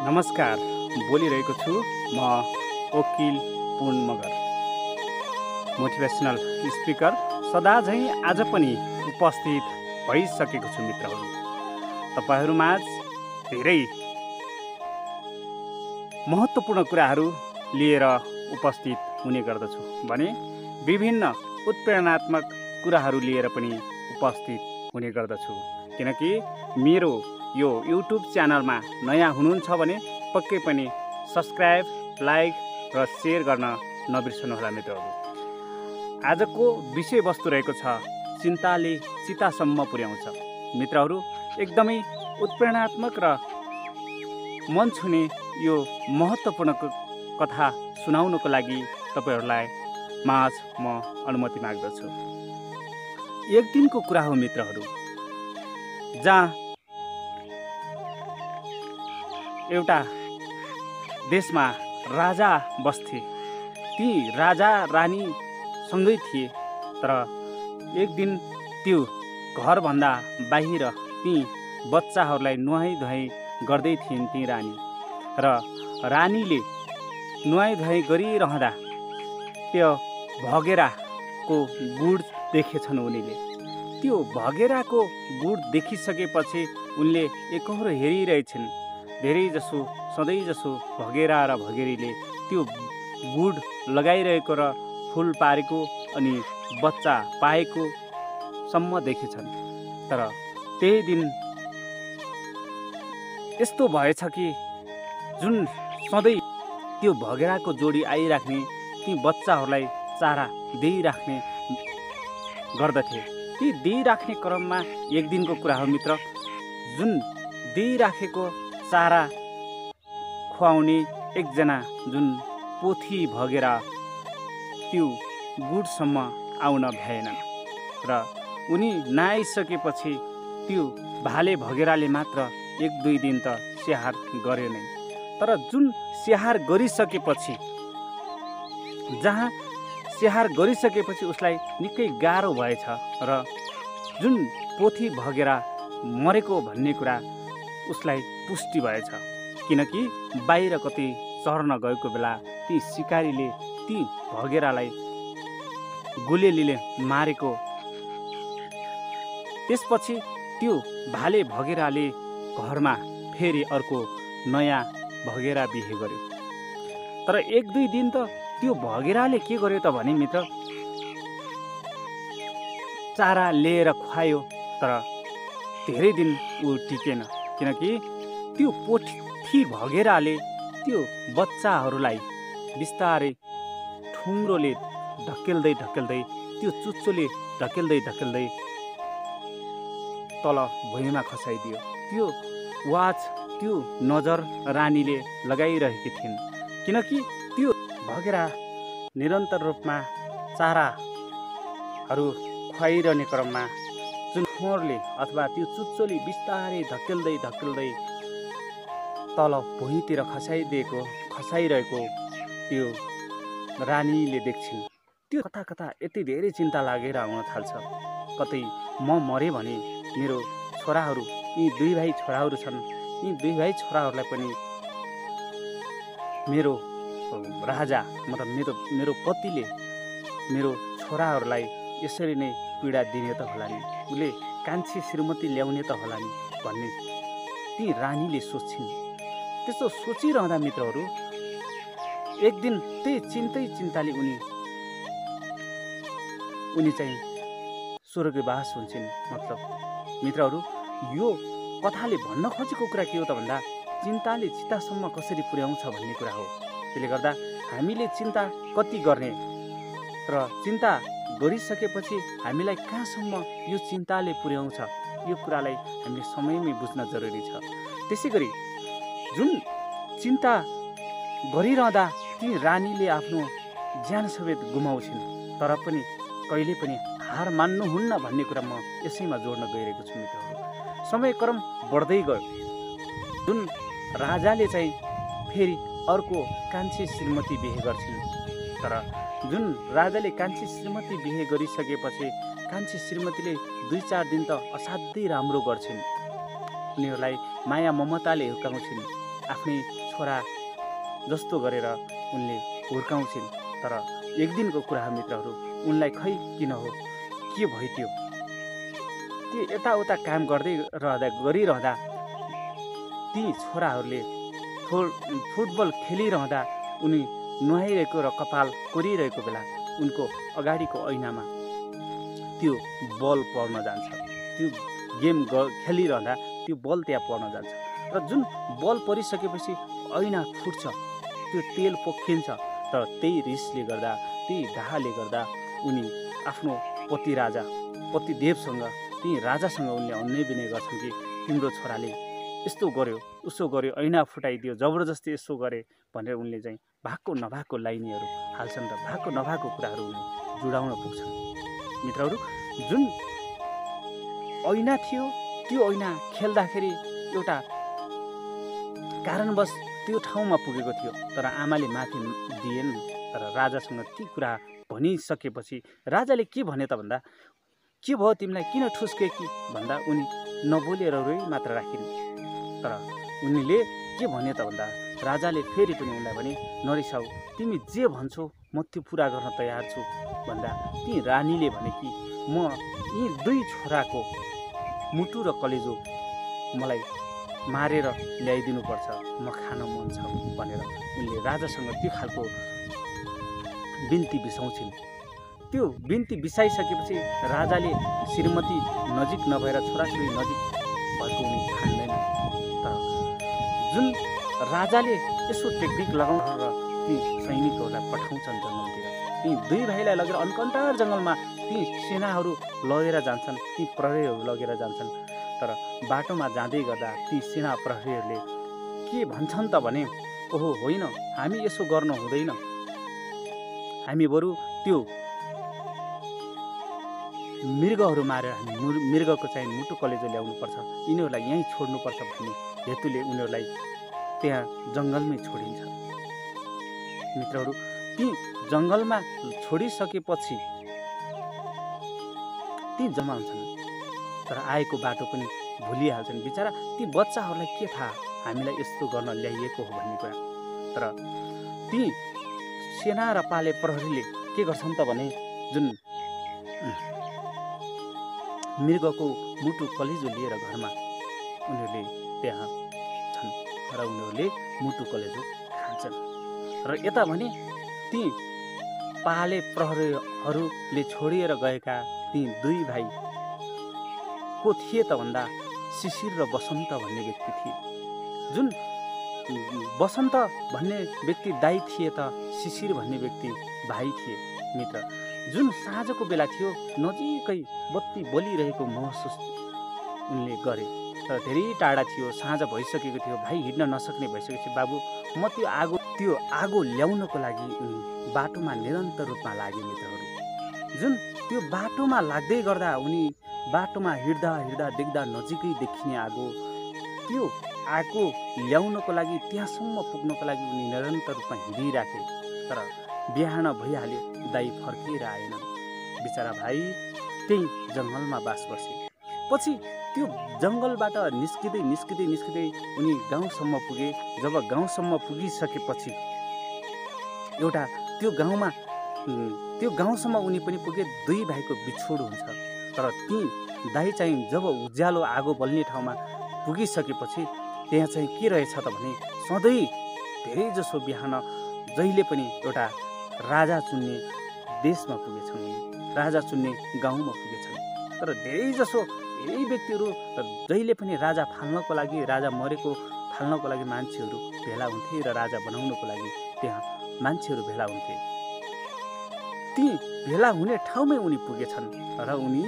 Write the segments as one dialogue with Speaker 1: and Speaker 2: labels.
Speaker 1: नमस्कार, बोलिरहेको छु म वकिल पुन मगर, मोटिभेसनल स्पिकर सदा झैँ आज पनि उपस्थित भइसकेको छु मित्रहरू। तपाईहरूमाझ धेरै महत्त्वपूर्ण कुराहरू लिएर उपस्थित हुने गर्दछु भने विभिन्न उत्प्रेरणात्मक कुराहरू लिएर पनि उपस्थित हुने गर्दछु। किनकि मेरो यो युट्युब च्यानलमा नयाँ हुनुहुन्छ भने पक्कै पनि सब्सक्राइब, लाइक र सेयर गर्न नबिर्सनुहोला मित्रहरू। आजको विषयवस्तु रहेको छ चिन्ताले चितासम्म पुर्याउँछ। मित्रहरू, एकदमै उत्प्रेरणात्मक र मन छुने यो महत्त्वपूर्ण कथा सुनाउनको लागि तपाईहरूलाई माझ म अनुमति माग्दछु। एक दिनको कुरा हो मित्रहरू, जहाँ एउटा देशमा राजा बस्थे। ती राजा रानी सँगै थिए, तर एक दिन त्यो घरभन्दा बाहिर ती बच्चाहरूलाई नुहाइ-धुवाइ गर्दै थिइन् ती रानी। र रानीले नुहाइ-धुवाइ गरिरहँदा त्यो भगेराको गुड देखेछन् उनीले। त्यो भगेराको गुड देखिसकेपछि उनले एकहोरो हेरिरहेछन्। धेरैजसो सधैँजसो भगेरा र भगेरीले त्यो गुड लगाइरहेको र फुल पारेको अनि बच्चा पाएको सम्म देखेछन्। तर त्यही दिन यस्तो भएछ कि जुन सधैँ त्यो भगेराको जोडी आइराख्ने ती बच्चाहरूलाई चारा दिइराख्ने गर्दथे। ती दिइराख्ने क्रममा एक दिनको कुरा हो मित्र, जुन दिइराखेको चारा खुवाउने एकजना जुन पोथी भगेरा त्यो गुडसम्म आउन भ्याएनन् र उनी नआइसकेपछि त्यो भाले भगेराले मात्र एक दुई दिन त स्याहार गर्यो नै। तर जुन स्याहार गरिसकेपछि, जहाँ स्याहार गरिसकेपछि उसलाई निकै गाह्रो भएछ र जुन पोथी भगेरा मरेको भन्ने कुरा उसलाई पुष्टि भएछ। किनकि बाहिर कतै चर्न गएको बेला ती सिकारीले ती भगेरालाई गुलेलीले मारेको। त्यसपछि त्यो भाले भगेराले घरमा फेरि अर्को नयाँ भगेरा बिहे गर्यो। तर एक दुई दिन त त्यो भगेराले के गर्यो त भने मित्र, चारा लिएर खुवायो, तर धेरै दिन ऊ टिकेन। किनकि त्यो पोथी भगेराले त्यो बच्चाहरूलाई बिस्तारै ठुङ्ग्रोले ढकेल्दै ढकेल्दै, त्यो चुच्चोले ढकेल्दै ढकेल्दै तल भुइँमा खसाइदियो। त्यो वाच, त्यो नजर रानीले लगाइरहेकी थिइन्। किनकि त्यो भगेरा निरन्तर रूपमा चाराहरू खुवाइरहने क्रममा जुन खोरले अथवा त्यो चुच्चोले बिस्तारै ढकेल्दै ढकेल्दै तल भुइँतिर खसाइरहेको त्यो रानीले देख्छिन्। त्यो कता कता यति धेरै चिन्ता लागेर आउन थाल्छ। कतै म मरे भने मेरो छोराहरू, यी दुई भाइ छोराहरू छन्, यी दुई भाइ छोराहरूलाई पनि मेरो राजा मतलब मेरो पतिले मेरो छोराहरूलाई यसरी नै पीडा दिने त होला नि, उसले कान्छी श्रीमती ल्याउने त होला नि भन्ने ती रानीले सोच्छिन्। त्यस्तो सोचिरहँदा मित्रहरू, एक दिन त्यही चिन्ताले उनी चाहिँ स्वर्गवास हुन्छन्। मतलब मित्रहरू, यो कथाले भन्न खोजेको कुरा के हो त भन्दा चिन्ताले चितासम्म कसरी पुर्याउँछ भन्ने कुरा हो। त्यसले गर्दा हामीले चिन्ता कति गर्ने र चिन्ता गरिसकेपछि हामीलाई कहाँसम्म यो चिन्ताले पुर्याउँछ, यो कुरालाई हामीले समयमै बुझ्न जरुरी छ। त्यसै गरी जुन चिन्ता गरिरहँदा ती रानीले आफ्नो ज्यान समेत गुमाउँछिन्, तर पनि कहिले पनि हार मान्नुहुन्न भन्ने कुरा म यसैमा जोड्न गइरहेको छु मित्रहरू। समयक्रम बढ्दै गयो। जुन राजाले चाहिँ फेरि अर्को कान्छी श्रीमती बिहे गर्छिन्। तर जुन राजाले कान्छी श्रीमती बिहे गरिसकेपछि कान्छी श्रीमतीले 2-4 दिन त असाध्यै राम्रो गर्छिन्। उनीहरूलाई माया ममताले हुर्काउँछिन्। आफ्नै छोरा जस्तो गरेर उनले हुर्काउँछिन्। तर एक दिनको कुरा हो मित्रहरू, उनलाई खै किन हो के भइदियो, त्यो यताउता काम गरिरहँदा ती छोराहरूले फुटबल खेलिरहँदा उनी नुहाइरहेको र कपाल कोरिरहेको बेला उनको अगाडिको ऐनामा त्यो बल पर्न जान्छ। त्यो गेम खेलिरहँदा त्यो बल त्यहाँ पर्न जान्छ र जुन बल परिसकेपछि ऐना फुट्छ, त्यो तेल पोखिन्छ। तर त्यही रिसले गर्दा, त्यही डाहाले गर्दा उनी आफ्नो पतिदेवसँग, ती राजासँग उनले अन्याय विनय गर्छन् कि तिम्रो छोराले यस्तो गर्यो, उसो गर्यो, ऐना फुटाइदियो, जबरजस्ती यसो गरे भनेर उनले चाहिँ भएको नभएको लाइनहरू हाल्छन् र भएको नभएको कुराहरू उनले जुडाउन पुग्छन्। मित्रहरू, जुन ऐना थियो त्यो ऐना खेल्दाखेरि एउटा कारणवश त्यो ठाउँमा पुगेको थियो, तर आमाले माथि दिएन। तर राजासँग ती कुरा भनिसकेपछि राजाले के भने त भन्दा, के भयो तिमीलाई, किन ठुस्के कि भन्दा उनी नबोलेर रोइ मात्र राखिन्। तर उनीले के भने त भन्दा, राजाले फेरि पनि उनलाई भने, नरिसाऊ, तिमी जे भन्छौ म त्यो पुरा गर्न तयार छु भन्दा ती रानीले भने कि म यी दुई छोराको मुटु र कलेजो मलाई मारेर ल्याइदिनुपर्छ, म खान मन छ भनेर उनले राजासँग त्यो खालको बिन्ती बिसाउँछिन्। त्यो बिन्ती बिसाइसकेपछि राजाले श्रीमती नजिक नभएर छोराछोरी नजिक भएको उनी ठान्दैन। तर जुन राजाले यसो टेक्निक लगाउन र ती सैनिकहरूलाई पठाउँछन् जङ्गलतिर, ती दुई भाइलाई लगेर अनकन्टार जङ्गलमा ती सेनाहरू लगेर जान्छन्, ती प्रहरीहरू लगेर जान्छन्। तर बाटोमा जाँदै गर्दा ती सेना प्रहरीहरूले के भन्छन् त भने, ओहो होइन, हामी यसो गर्न हुँदैन, हामी बरु त्यो मृगहरू मारेर हामी मृगको चाहिँ मुटु कलेजो ल्याउनुपर्छ, यिनीहरूलाई यहीँ छोड्नुपर्छ भन्ने हेतुले उनीहरूलाई त्यहाँ जङ्गलमै छोडिन्छ। मित्रहरू, ती जङ्गलमा छोडिसकेपछि ती जमाउँछन्, तर आएको बाटो पनि भुलिहाल्छन्। बिचरा ती बच्चाहरूलाई के थाहा हामीलाई यस्तो गर्न ल्याइएको हो भन्ने कुरा। तर ती सेना र पाले प्रहरीले के गर्छन् त भने, जुन मृगको मुटु कलेजो लिएर घरमा उनीहरूले त्यहाँ छन् र उनीहरूले मुटु कलेजो खान्छन्। र यता भने ती पाले प्रहरीहरूले छोडिएर गएका ती दुई भाइ को थिए त भन्दा शिशिर र बसन्त भन्ने व्यक्ति थिए। जुन बसन्त भन्ने व्यक्ति दाइ थिए त शिशिर भन्ने व्यक्ति भाइ थिए। मित्र, जुन साँझको बेला थियो, नजिकै बत्ती बलिरहेको महसुस उनले गरे, तर धेरै टाढा थियो, साँझ भइसकेको थियो, भाइ हिँड्न नसक्ने भइसकेपछि बाबु म त्यो आगो ल्याउनको लागि उनी बाटोमा निरन्तर रूपमा लागे। मित्रहरू, जुन त्यो बाटोमा लाग्दै गर्दा उनी बाटोमा हिँड्दा हिँड्दा देख्दा नजिकै देखिने आगो, त्यो आगो ल्याउनको लागि त्यहाँसम्म पुग्नको लागि उनी निरन्तर रूपमा हिँडिराखे। तर बिहान भइहाल्यो, दाइ फर्किएर आएनन्। बिचरा भाइ त्यही जङ्गलमा बास बसे। पछि त्यो जङ्गलबाट निस्किँदै उनी गाउँसम्म पुगे। जब गाउँसम्म पुगिसकेपछि एउटा त्यो गाउँसम्म उनी पनि पुगे। दुई भाइको बिछोड हुन्छ। तर ती दाइ चाहिँ जब उज्यालो आगो बल्ने ठाउँमा पुगिसकेपछि त्यहाँ चाहिँ के रहेछ त भने, सधैँ धेरै जसो बिहान जहिले पनि एउटा राजा चुन्ने देशमा पुगेछन्, राजा चुन्ने गाउँमा पुगेछन्। तर धेरै व्यक्तिहरू जहिले पनि राजा फाल्नको लागि, राजा मरेको फाल्नको लागि मान्छेहरू भेला हुन्थे र राजा बनाउनको लागि त्यहाँ मान्छेहरू भेला हुन्थे। ती भेला हुने ठाउँमै उनी पुगेछन् र उनी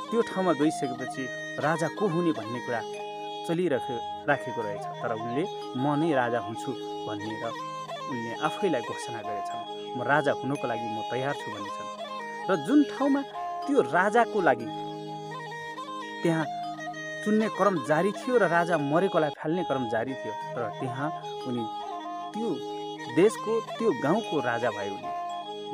Speaker 1: त्यो ठाउँमा गइसकेपछि राजा को हुने भन्ने कुरा चलिराखेको रहेछ। तर उनले म नै राजा हुन्छु भनेर उनले आफैलाई घोषणा गरेछन्, म राजा हुनको लागि म तयार छु भनेछन्। र जुन ठाउँमा त्यो राजाको लागि त्यहाँ चुन्ने क्रम जारी थियो र राजा मरेकोलाई फाल्ने क्रम जारी थियो, तर त्यहाँ उनी त्यो देशको त्यो गाउँको राजा भए।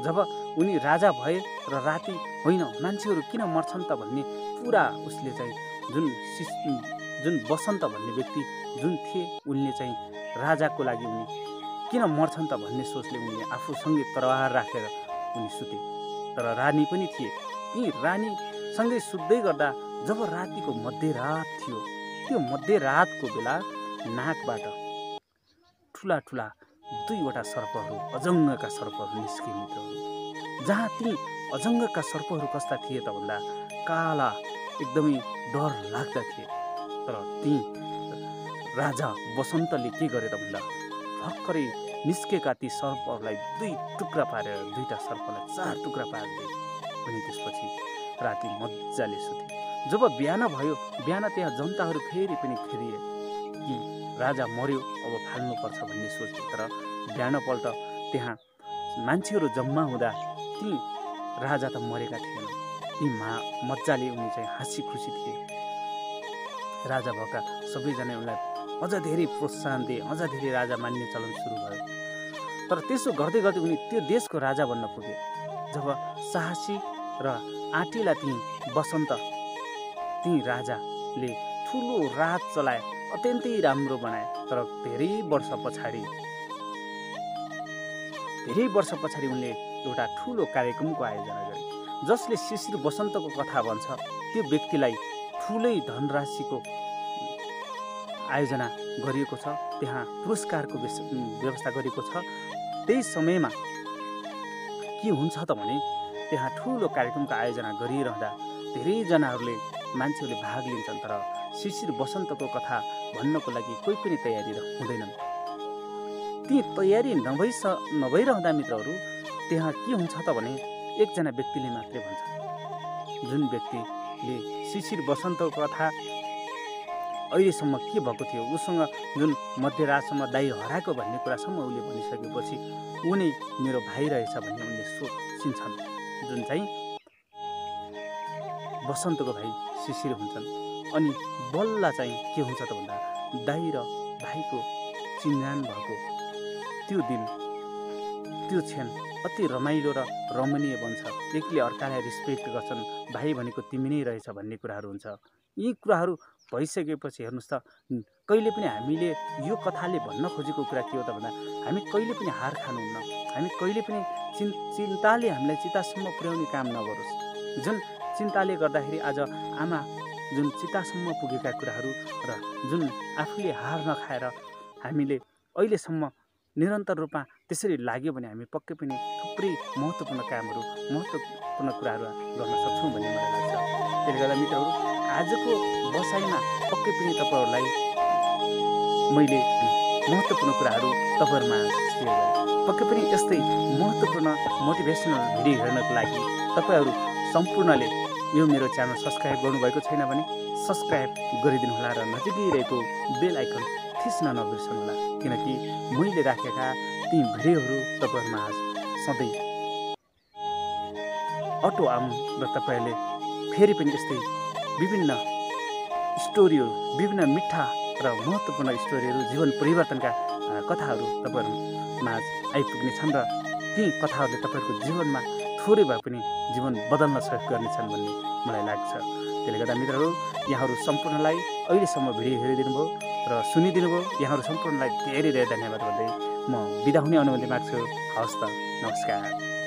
Speaker 1: जब उनी राजा भए र राति होइन मान्छेहरू किन मर्छन् त भन्ने पुरा उसले चाहिँ जुन बसन्त भन्ने व्यक्ति जुन थिए उनले चाहिँ राजाको लागि उनी किन मर्छन् त भन्ने सोचले उनले आफूसँगै तरवार राखेर उनी सुते। तर रानी पनि थिए। ती रानीसँगै सुत्दै गर्दा जब रातिको मध्यरात थियो, त्यो मध्यरातको बेला नाकबाट ठुला ठुला दुईवटा सर्पहरू, अजङ्गका सर्पहरू निस्के मित्रहरू। जहाँ ती अजङ्गका सर्पहरू कस्ता थिए त भन्दा काला, एकदमै डर लाग्दा थिए। तर ती राजा वसन्तले के गरे त भन्दा भर्खरै निस्केका ती सर्पहरूलाई दुई टुक्रा पारेर दुईटा सर्पलाई 4 टुक्रा पारिदिए। अनि त्यसपछि राति मजाले सुते। जब बिहान भयो, बिहान त्यहाँ जनताहरू फेरि पनि खेदिए कि राजा मर्यो, अब फाल्नुपर्छ भन्ने सोचे। तर बिहानपल्ट त्यहाँ मान्छेहरू जम्मा हुँदा ती राजा त मरेका थिएनन्। ती मजाले उनी चाहिँ हाँसी खुसी थिए। राजा भएका सबैजना उनलाई अझ धेरै प्रोत्साहन दिए, अझ धेरै राजा मान्ने चलन सुरु भयो। तर त्यसो गर्दै गर्दै उनी त्यो देशको राजा बन्न पुगे। जब साहसी र आँटिला ती वसन्त, ती राजाले ठुलो राज चलाए, अत्यन्तै राम्रो बनाए। तर धेरै वर्ष पछाडि उनले एउटा ठुलो कार्यक्रमको आयोजना गरे, जसले शिशिर वसन्तको कथा भन्छ। त्यो व्यक्तिलाई ठुलै धनराशिको आयोजना गरिएको छ, त्यहाँ पुरस्कारको व्यवस्था गरिएको छ। त्यही समयमा के हुन्छ त भने त्यहाँ ठुलो कार्यक्रमको आयोजना गरिरहँदा धेरैजनाहरूले मान्छेहरूले भाग लिन्छन्। तर शिशिर वसन्तको कथा भन्नको लागि कोही पनि तयारी हुँदैनन्। ती तयारी नभइरहँदा मित्रहरू त्यहाँ के हुन्छ त भने एकजना व्यक्तिले मात्रै भन्छ, जुन व्यक्तिले शिशिर वसन्तको कथा अहिलेसम्म के भएको थियो, उसँग जुन मध्यरातसम्म दाइ हराएको भन्ने कुरासम्म उसले भनिसकेपछि उनी मेरो भाइ रहेछ भन्ने उनले सोचिन्छन्। जुन चाहिँ वसन्तको भाइ शिशिर हुन्छन्। अनि बल्ल चाहिँ के हुन्छ त भन्दा दाइ र भाइको चिन्जान भएको त्यो दिन, त्यो क्षण अति रमाइलो र रमणीय बन्छ। एकले अर्कालाई रिस्पेक्ट गर्छन्, भाइ भनेको तिमी नै रहेछ भन्ने कुराहरू हुन्छ। यी कुराहरू भइसकेपछि हेर्नुहोस् त, कहिले पनि हामीले यो कथाले भन्न खोजेको कुरा के हो त भन्दा हामी कहिले पनि हार खानुहुन्न। हामी कहिले पनि चिन्ताले हामीलाई चितासम्म पुर्याउने काम नगरोस्। जुन चिन्ताले गर्दाखेरि आज आमा जुन चितासम्म पुगेका कुराहरू र जुन आफूले हार नखाएर हामीले अहिलेसम्म निरन्तर रूपमा त्यसरी लाग्यो भने हामी पक्कै पनि थुप्रै महत्त्वपूर्ण कामहरू, महत्त्वपूर्ण कुराहरू गर्न सक्छौँ भन्ने मलाई लाग्छ। त्यसले गर्दा मित्रहरू, आजको बसाइमा पक्कै पनि तपाईँहरूलाई मैले महत्त्वपूर्ण कुराहरू तपाईँहरूमा सेयर गरेँ। पक्कै पनि यस्तै महत्त्वपूर्ण मोटिभेसनल भिडियो हेर्नको लागि तपाईँहरू सम्पूर्णले यो मेरो च्यानल सब्सक्राइब गर्नुभएको छैन भने सब्सक्राइब गरिदिनु होला र नजिकै रहेको बेल आइकन थिच्न नबिर्सनु होला, किनकि मैले राखेका ती भिडियोहरू तपाईँहरूमा सधैँ अटो आउन् र तपाईँहरूले फेरि पनि यस्तै विभिन्न स्टोरीहरू, विभिन्न मिठा र महत्त्वपूर्ण स्टोरीहरू, जीवन परिवर्तनका कथाहरू तपाईँहरूमा आइपुग्ने छन् र ती कथाहरूले तपाईँहरूको जीवनमा थोरै भए पनि जीवन बदल्न सहयोग गर्नेछन् भन्ने मलाई लाग्छ। त्यसले गर्दा मित्रहरू, यहाँहरू सम्पूर्णलाई अहिलेसम्म भिडियो हेरिदिनु भयो र सुनिदिनु भयो, यहाँहरू सम्पूर्णलाई धेरै धेरै धन्यवाद भन्दै म बिदा हुने अनुमति माग्छु। हवस् त, नमस्कार।